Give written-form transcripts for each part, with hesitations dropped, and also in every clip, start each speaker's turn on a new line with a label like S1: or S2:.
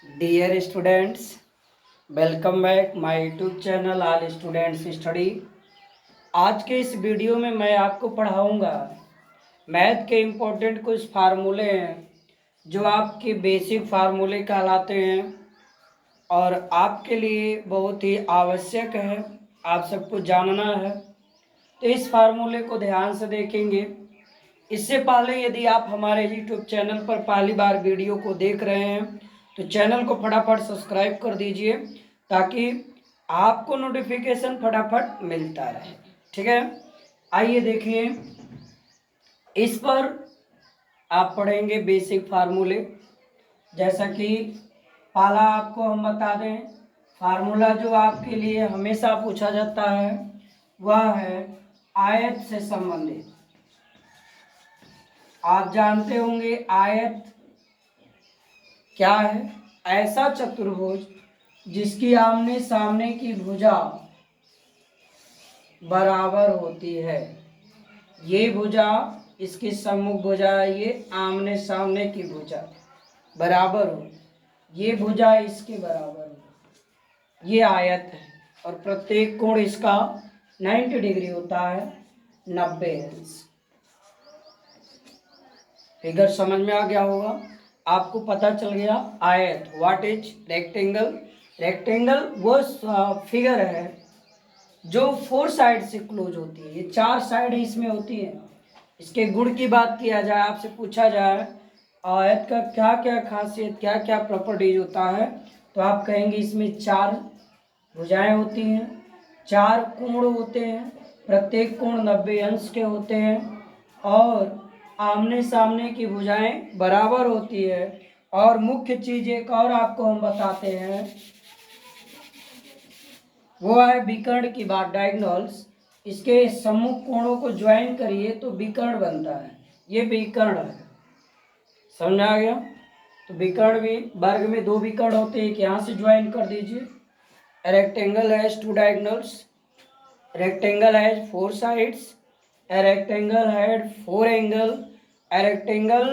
S1: Dear students, welcome back my YouTube channel all students study. आज के इस video में मैं आपको पढ़ाऊंगा मैथ के इम्पोर्टेंट कुछ फार्मूले हैं जो आपके बेसिक फार्मूले कहलाते हैं और आपके लिए बहुत ही आवश्यक है, आप सबको जानना है। तो इस फार्मूले को ध्यान से देखेंगे। इससे पहले यदि आप हमारे यूट्यूब चैनल पर पहली बार वीडियो को देख रहे हैं तो चैनल को फटाफट सब्सक्राइब कर दीजिए ताकि आपको नोटिफिकेशन फटाफट मिलता रहे। ठीक है, आइए देखिए। इस पर आप पढ़ेंगे बेसिक फार्मूले। जैसा कि पहला आपको हम बता दें, फार्मूला जो आपके लिए हमेशा पूछा जाता है वह है आयत से संबंधित। आप जानते होंगे आयत क्या है? ऐसा चतुर्भुज जिसकी आमने सामने की भुजा बराबर होती है। ये भुजा, इसकी सम्मुख भुजा, ये आमने सामने की भुजा बराबर हो, ये भुजा इसके बराबर हो, ये आयत है। और प्रत्येक कोण इसका 90 डिग्री होता है, 90 अंश। फिगर समझ में आ गया होगा, आपको पता चल गया। आयत व्हाट इज रेक्टेंगल? रेक्टेंगल वो फिगर है जो 4 साइड से क्लोज होती है। ये 4 साइड इसमें होती है। इसके गुण की बात किया जाए, आपसे पूछा जाए आयत का क्या क्या खासियत, क्या क्या प्रॉपर्टीज होता है, तो आप कहेंगे इसमें 4 भुजाएं होती हैं, 4 कोण होते हैं, प्रत्येक कोण 90 अंश के होते हैं और आमने सामने की भुजाएं बराबर होती है। और मुख्य चीज एक और आपको हम बताते हैं, वो है विकर्ण की बात, डायगोनल्स। इसके सम्मुख कोणों को ज्वाइन करिए तो विकर्ण बनता है, ये विकर्ण है। समझ आ गया? तो विकर्ण भी वर्ग में 2 विकर्ण होते हैं, एक यहाँ से ज्वाइन कर दीजिए। Rectangle has 2 diagonals, rectangle has 4 sides, a rectangle had 4 angle, a rectangle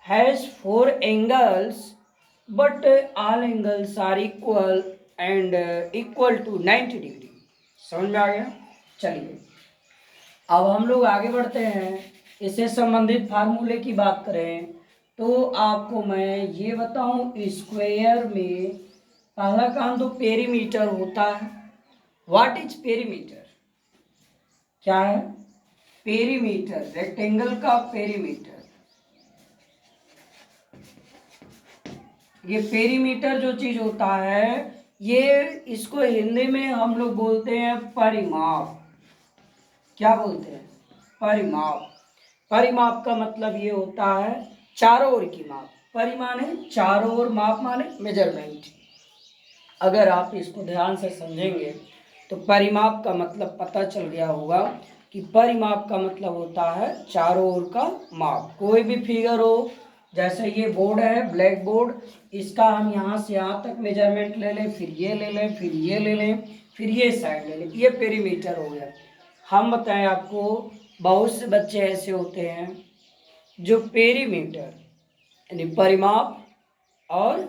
S1: has 4 angles but all angles are equal and equal to 90 degree. समझ में आ गया? चलिए अब हम लोग आगे बढ़ते हैं। इससे संबंधित फार्मूले की बात करें तो आपको मैं ये बताऊं, स्क्वायर में पहला काम तो पेरीमीटर होता है। What is perimeter? क्या है पेरीमीटर? रेक्टेंगल का पेरीमीटर। ये पेरीमीटर जो चीज होता है, ये इसको हिंदी में हम लोग बोलते हैं परिमाप। क्या बोलते हैं? परिमाप। परिमाप का मतलब ये होता है चारों ओर की माप। परि माने चारों ओर, माप माने मेजरमेंट। अगर आप इसको ध्यान से समझेंगे तो परिमाप का मतलब पता चल गया होगा कि परिमाप का मतलब होता है चारों ओर का माप। कोई भी फिगर हो, जैसे ये बोर्ड है ब्लैक बोर्ड, इसका हम यहाँ से यहाँ तक मेजरमेंट ले लें, फिर ये ले लें, फिर ये ले लें, फिर ये साइड ले लें, ये पेरीमीटर हो गया। हम बताएं आपको, बहुत से बच्चे ऐसे होते हैं जो पेरीमीटर यानी परिमाप और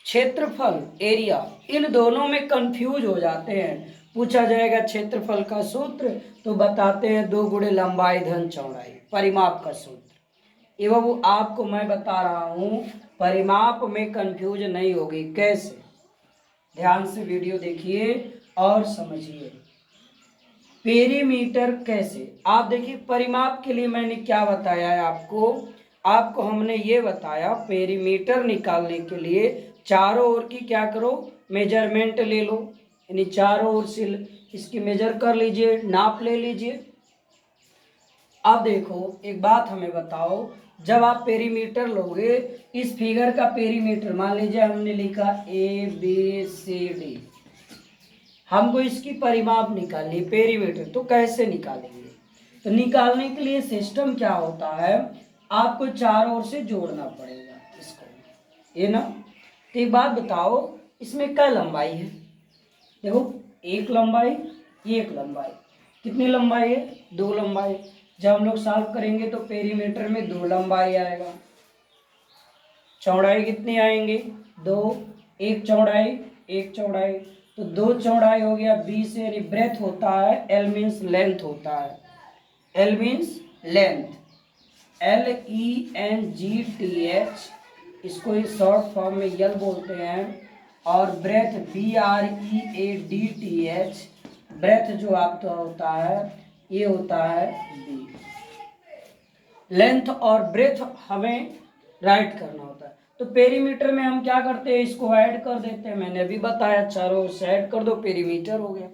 S1: क्षेत्रफल एरिया, इन दोनों में कंफ्यूज हो जाते हैं। पूछा जाएगा क्षेत्रफल का सूत्र तो बताते हैं 2 गुणे लंबाई धन चौड़ाई, परिमाप का सूत्र। एवं वो आपको मैं बता रहा हूँ परिमाप में कंफ्यूज नहीं होगी। कैसे? ध्यान से वीडियो देखिए और समझिए। पेरीमीटर कैसे? आप देखिए, परिमाप के लिए मैंने क्या बताया है आपको हमने ये बताया पेरीमीटर निकालने के लिए चारों ओर की क्या करो, मेजरमेंट ले लो, यानी चारों ओर से इसकी मेजर कर लीजिए, नाप ले लीजिए। अब देखो एक बात हमें बताओ, जब आप पेरीमीटर लोगे, इस फिगर का पेरीमीटर मान लीजिए हमने लिखा ABCD, हमको इसकी परिमाप निकालनी पेरीमीटर, तो कैसे निकालेंगे? तो निकालने के लिए सिस्टम क्या होता है, आपको चारों ओर से जोड़ना पड़ेगा इसको, ये ना। तो एक बात बताओ, इसमें क्या लंबाई है? देखो, एक लंबाई, एक लंबाई, कितनी लंबाई है? 2 लंबाई। जब हम लोग सॉल्व करेंगे तो पेरीमीटर में 2 लंबाई आएगा, चौड़ाई कितनी आएंगी? 2, एक चौड़ाई, एक चौड़ाई, तो दो चौड़ाई हो गया, बी से यानी ब्रेथ होता है, एल मीन्स लेंथ होता है, एल मीन्स लेंथ, LENGTH, इसको इस शॉर्ट फॉर्म में यल बोलते हैं। और ब्रेथ BREADTH, ब्रेथ जो आपका होता है ये होता है बी। लेंथ और ब्रेथ हमें राइट करना होता है। तो पेरीमीटर में हम क्या करते हैं, इसको ऐड कर देते हैं, मैंने अभी बताया, चारों से ऐड कर दो, पेरीमीटर हो गया।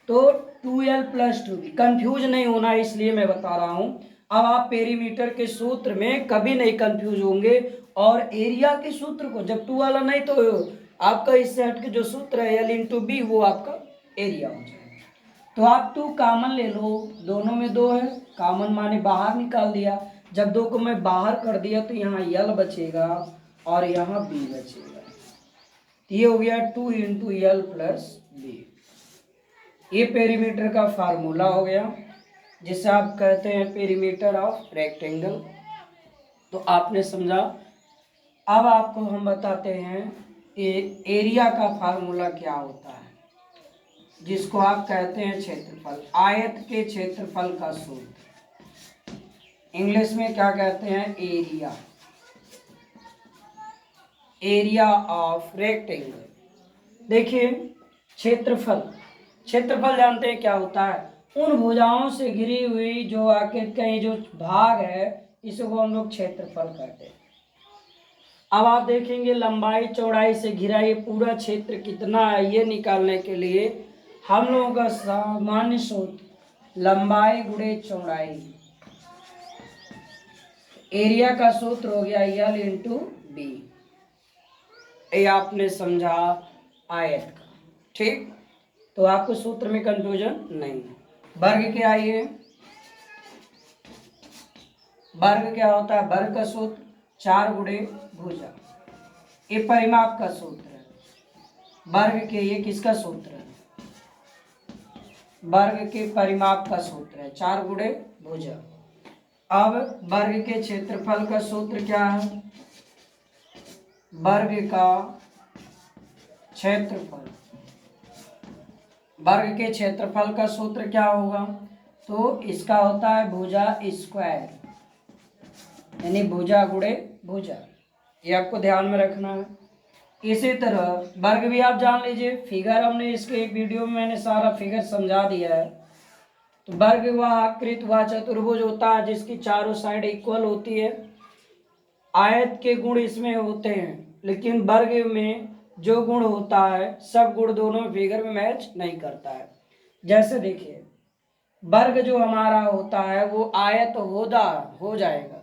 S1: तो 2L + 2B, कंफ्यूज नहीं होना इसलिए मैं बता रहा हूँ। अब आप पेरीमीटर के सूत्र में कभी नहीं कंफ्यूज होंगे, और एरिया के सूत्र को जब 2 वाला नहीं तो आपका इससे हट के जो सूत्र है L/B, वो आपका एरिया हो जाएगा। तो आप 2 कॉमन ले लो, दोनों में 2 है, कॉमन माने बाहर निकाल दिया। जब 2 को मैं बाहर कर दिया तो यहाँ L बचेगा और यहाँ B बचेगा। तो ये हो गया 2 × L + B। ये पेरीमीटर का फार्मूला हो गया, जिसे आप कहते हैं पेरीमीटर ऑफ रेक्टेंगल। तो आपने समझा। अब आपको हम बताते हैं एरिया का फार्मूला क्या होता है, जिसको आप कहते हैं क्षेत्रफल, आयत के क्षेत्रफल का सूत्र। इंग्लिश में क्या कहते हैं, एरिया, एरिया ऑफ रेक्टेंगल। देखिए क्षेत्रफल, क्षेत्रफल जानते हैं क्या होता है, उन भुजाओं से घिरी हुई जो आके कहीं जो भाग है, इसको हम लोग क्षेत्रफल कहते हैं। अब आप देखेंगे लंबाई चौड़ाई से घिरा ये पूरा क्षेत्र कितना है, ये निकालने के लिए हम लोगों का सामान्य सूत्र लंबाई गुणे चौड़ाई, एरिया का सूत्र हो गया L/B। ये आपने समझा आयत का, ठीक। तो आपको सूत्र में कंफ्यूजन नहीं है। वर्ग क्या आइए, वर्ग क्या होता है, वर्ग का सूत्र 4 गुणे भुजा, ये परिमाप का सूत्र है। वर्ग के ये किसका सूत्र है, वर्ग के परिमाप का सूत्र है, 4 गुणे भुजा। अब वर्ग के क्षेत्रफल का सूत्र क्या है, वर्ग का क्षेत्रफल, वर्ग के क्षेत्रफल का सूत्र क्या होगा, तो इसका होता है भुजा स्क्वायर, यानी भुजा गुणे भुजा, ये आपको ध्यान में रखना है। इसी तरह वर्ग भी आप जान लीजिए, फिगर हमने इसके एक वीडियो में मैंने सारा फिगर समझा दिया है। तो वर्ग वह आकृत वह चतुर्भुज होता है जिसकी चारों साइड इक्वल होती है। आयत के गुण इसमें होते हैं, लेकिन वर्ग में जो गुण होता है सब गुण दोनों फिगर में मैच नहीं करता है। जैसे देखिए वर्ग जो हमारा होता है वो आयत हो जाएगा,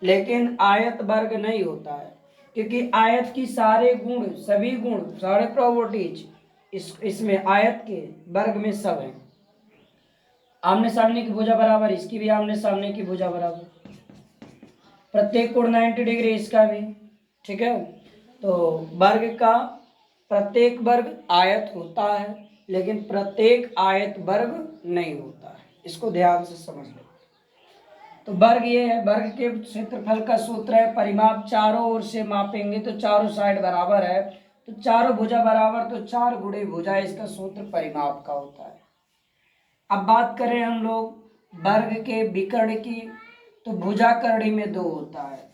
S1: लेकिन आयत वर्ग नहीं होता है, क्योंकि आयत की सारे गुण, सभी गुण, सारे प्रॉपर्टीज इसमें आयत के वर्ग में सब है। आमने सामने की भुजा बराबर, इसकी भी आमने सामने की भुजा बराबर, प्रत्येक कोण 90 डिग्री, इसका भी, ठीक है। तो वर्ग का प्रत्येक वर्ग आयत होता है, लेकिन प्रत्येक आयत वर्ग नहीं होता है, इसको ध्यान से समझ लो। तो वर्ग ये है, वर्ग के क्षेत्रफल का सूत्र है, परिमाप चारों ओर से मापेंगे तो चारों साइड बराबर है, तो चारों भुजा बराबर, तो 4 गुणे भुजा, इसका सूत्र परिमाप का होता है। अब बात करें हम लोग वर्ग के विकर्ण की, तो भुजा करड़ी में 2 होता है,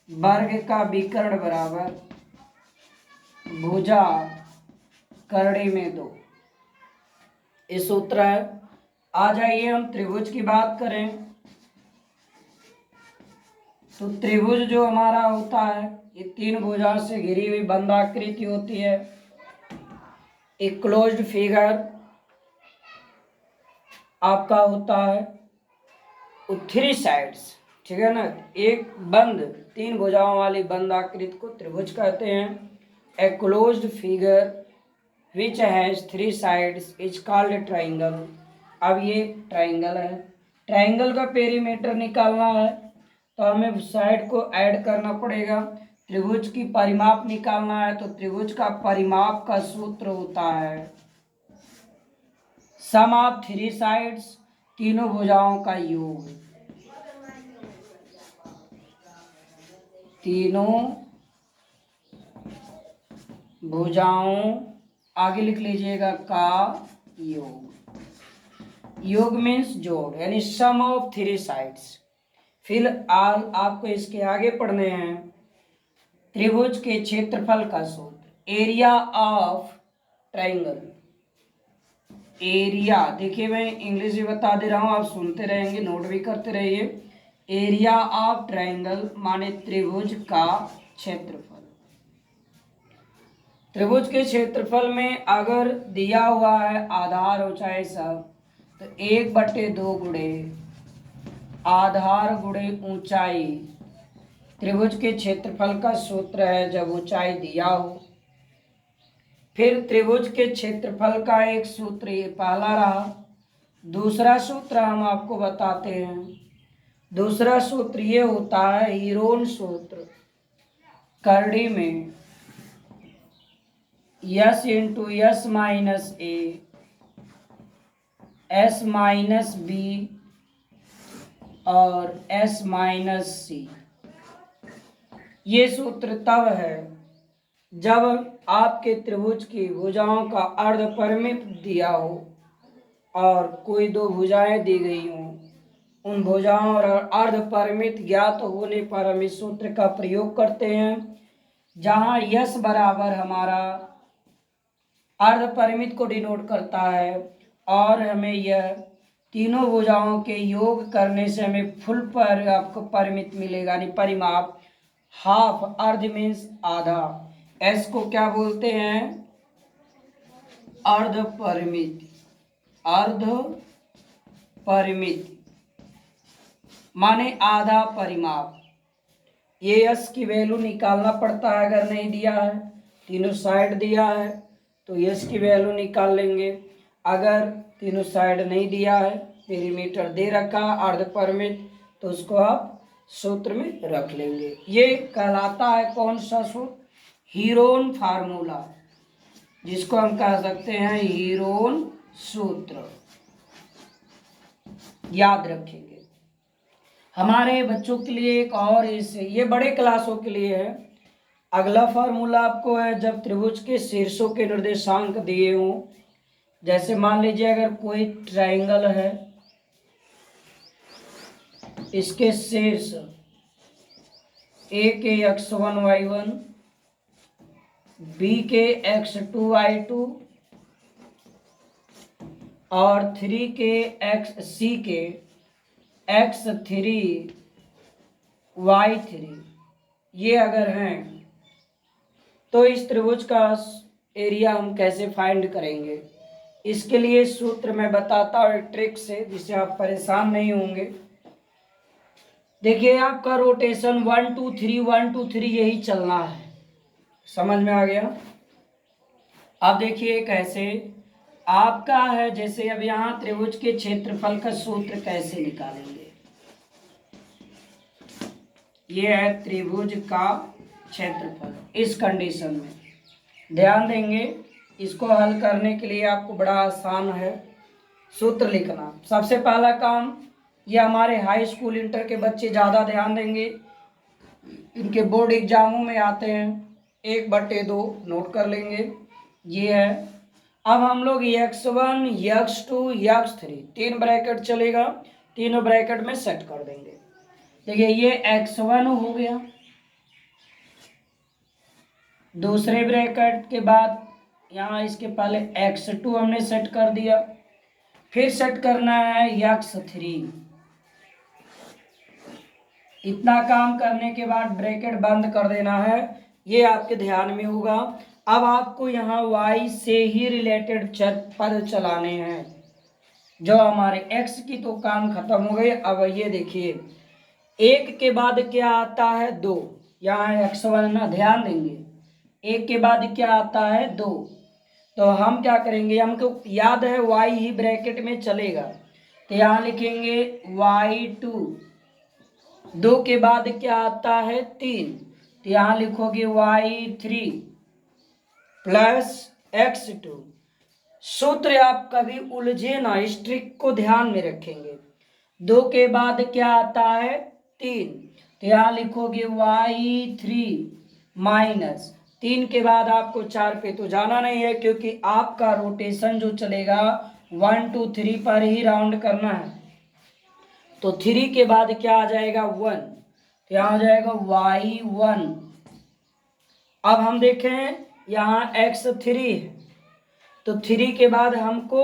S1: वर्ग का विकर्ण बराबर भुजा करड़ी में 2, ये सूत्र है। आ जाइए हम त्रिभुज की बात करें, तो त्रिभुज जो हमारा होता है ये 3 भुजा से घिरी हुई बंधाकृति होती है, एक क्लोज्ड फिगर आपका होता है, 3 साइड्स, ठीक है ना, एक बंद 3 भुजाओं वाली बंद आकृति को त्रिभुज कहते हैं। A closed figure which has 3 sides is called triangle. अब ये ट्राइंगल है, ट्राइंगल का पेरीमीटर निकालना है तो हमें साइड को ऐड करना पड़ेगा। त्रिभुज की परिमाप निकालना है तो त्रिभुज का परिमाप का सूत्र होता है सम ऑफ 3 साइड्स, तीनों भुजाओं का योग, तीनों भुजाओं, आगे लिख लीजिएगा का योग। योग मीन्स जोड़, यानी सम ऑफ थ्री साइड्स। फिर आपको इसके आगे पढ़ने हैं त्रिभुज के क्षेत्रफल का सूत्र, एरिया ऑफ ट्राइंगल। एरिया, देखिए मैं इंग्लिश भी बता दे रहा हूँ, आप सुनते रहेंगे, नोट भी करते रहिए। एरिया ऑफ ट्राइंगल माने त्रिभुज का क्षेत्रफल। त्रिभुज के क्षेत्रफल में अगर दिया हुआ है आधार ऊंचाई सब, तो 1/2 गुणे आधार गुणे ऊंचाई त्रिभुज के क्षेत्रफल का सूत्र है जब ऊंचाई दिया हो। फिर त्रिभुज के क्षेत्रफल का एक सूत्र ये पहला रहा। दूसरा सूत्र हम आपको बताते हैं। दूसरा सूत्र ये होता है हीरोन सूत्र, करड़ी में S into S minus A S minus B और एस माइनस सी। ये सूत्र तब है जब आपके त्रिभुज की भुजाओं का अर्धपरिमित दिया हो और कोई दो भुजाएं दी गई हों। उन भुजाओं और अर्धपरिमित ज्ञात होने पर हम इस सूत्र का प्रयोग करते हैं, जहां यस बराबर हमारा अर्धपरिमित को डिनोट करता है और हमें यह तीनों भुजाओं के योग करने से हमें फुल पर आपको परिमित मिलेगा, यानी परिमाप। हाफ, अर्ध मीन्स आधा। एस को क्या बोलते हैं? अर्ध परिमित। अर्ध परिमित माने आधा परिमाप। ये एस की वैल्यू निकालना पड़ता है, अगर नहीं दिया है, तीनों साइड दिया है तो एस की वैल्यू निकाल लेंगे। अगर तीनों साइड नहीं दिया है, पेरीमीटर दे रखा अर्ध परिमित, तो उसको आप सूत्र में रख लेंगे। ये कहलाता है कौन सा सूत्र? हीरोन फार्मूला, जिसको हम कह सकते हैं हीरोन सूत्र। याद रखेंगे। हमारे बच्चों के लिए एक और ये बड़े क्लासों के लिए है। अगला फार्मूला आपको है जब त्रिभुज के शीर्षों के निर्देशांक दिए हों। जैसे मान लीजिए अगर कोई ट्रायंगल है, इसके शीर्ष ए के x1 y1, बी के x2 y2 और 3 के सी के x3 y3, ये अगर हैं तो इस त्रिभुज का एरिया हम कैसे फाइंड करेंगे? इसके लिए सूत्र मैं बताता हूँ एक ट्रिक से, जिससे आप परेशान नहीं होंगे। देखिए आपका रोटेशन 1 2 3 1 2 3 यही चलना है। समझ में आ गया? अब देखिए कैसे आपका है, जैसे अब यहाँ त्रिभुज के क्षेत्रफल का सूत्र कैसे निकालेंगे। ये है त्रिभुज का क्षेत्रफल। इस कंडीशन में ध्यान देंगे, इसको हल करने के लिए आपको बड़ा आसान है सूत्र लिखना। सबसे पहला काम, ये हमारे हाई स्कूल इंटर के बच्चे ज़्यादा ध्यान देंगे, इनके बोर्ड एग्जामों में आते हैं। 1/2 नोट कर लेंगे, ये है। अब हम लोग x1 x2 x3 तीन ब्रैकेट चलेगा, तीनों ब्रैकेट में सेट कर देंगे। देखिए ये x1 हो गया, दूसरे ब्रैकेट के बाद यहाँ इसके पहले x2 हमने सेट कर दिया, फिर सेट करना है x3। इतना काम करने के बाद ब्रैकेट बंद कर देना है, ये आपके ध्यान में होगा। अब आपको यहाँ y से ही रिलेटेड पद चलाने हैं, जो हमारे x की तो काम खत्म हो गई। अब ये देखिए 1 के बाद क्या आता है? 2। यहाँ x1 ना, ध्यान देंगे 1 के बाद क्या आता है? 2। तो हम क्या करेंगे, हमको याद है y ही ब्रैकेट में चलेगा, तो यहाँ लिखेंगे y2। 2 के बाद क्या आता है? 3, तो यहाँ लिखोगे y3 प्लस x2। सूत्र आप कभी उलझे ना, इस ट्रिक को ध्यान में रखेंगे। 2 के बाद क्या आता है? 3, तो यहाँ लिखोगे y3 माइनस 3 के बाद आपको 4 पे तो जाना नहीं है, क्योंकि आपका रोटेशन जो चलेगा 1 2 3 पर ही राउंड करना है। तो 3 के बाद क्या आ जाएगा 1, तो यहाँ आ जाएगा y1। अब हम देखें यहाँ x3 है, तो 3 के बाद हमको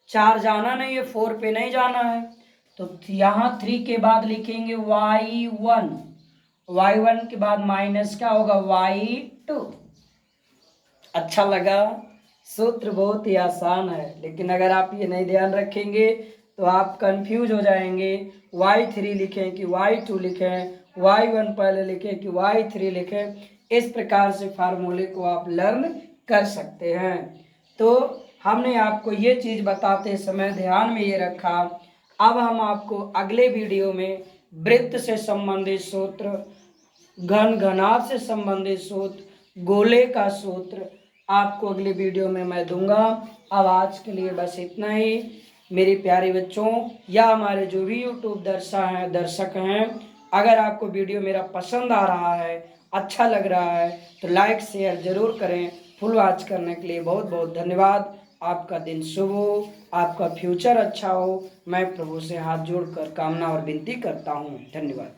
S1: 4 जाना नहीं है, 4 पे नहीं जाना है, तो यहाँ 3 के बाद लिखेंगे y1। y1 के बाद माइनस क्या होगा y2। अच्छा लगा? सूत्र बहुत ही आसान है, लेकिन अगर आप ये नहीं ध्यान रखेंगे तो आप कंफ्यूज हो जाएंगे। y3 लिखें कि y2 लिखें, y1 पहले लिखें कि y3 लिखें, इस प्रकार से फार्मूले को आप लर्न कर सकते हैं। तो हमने आपको ये चीज़ बताते समय ध्यान में ये रखा। अब हम आपको अगले वीडियो में वृत्त से संबंधित सूत्र, घन घनाभ से संबंधित सूत्र, गोले का सूत्र आपको अगले वीडियो में मैं दूंगा। अब आज के लिए बस इतना ही मेरे प्यारे बच्चों, या हमारे जो भी यूट्यूब दर्शक हैं, अगर आपको वीडियो मेरा पसंद आ रहा है, अच्छा लग रहा है, तो लाइक शेयर ज़रूर करें। फुल वॉच करने के लिए बहुत बहुत धन्यवाद। आपका दिन शुभ हो, आपका फ्यूचर अच्छा हो, मैं प्रभु से हाथ जोड़कर कामना और विनती करता हूँ। धन्यवाद।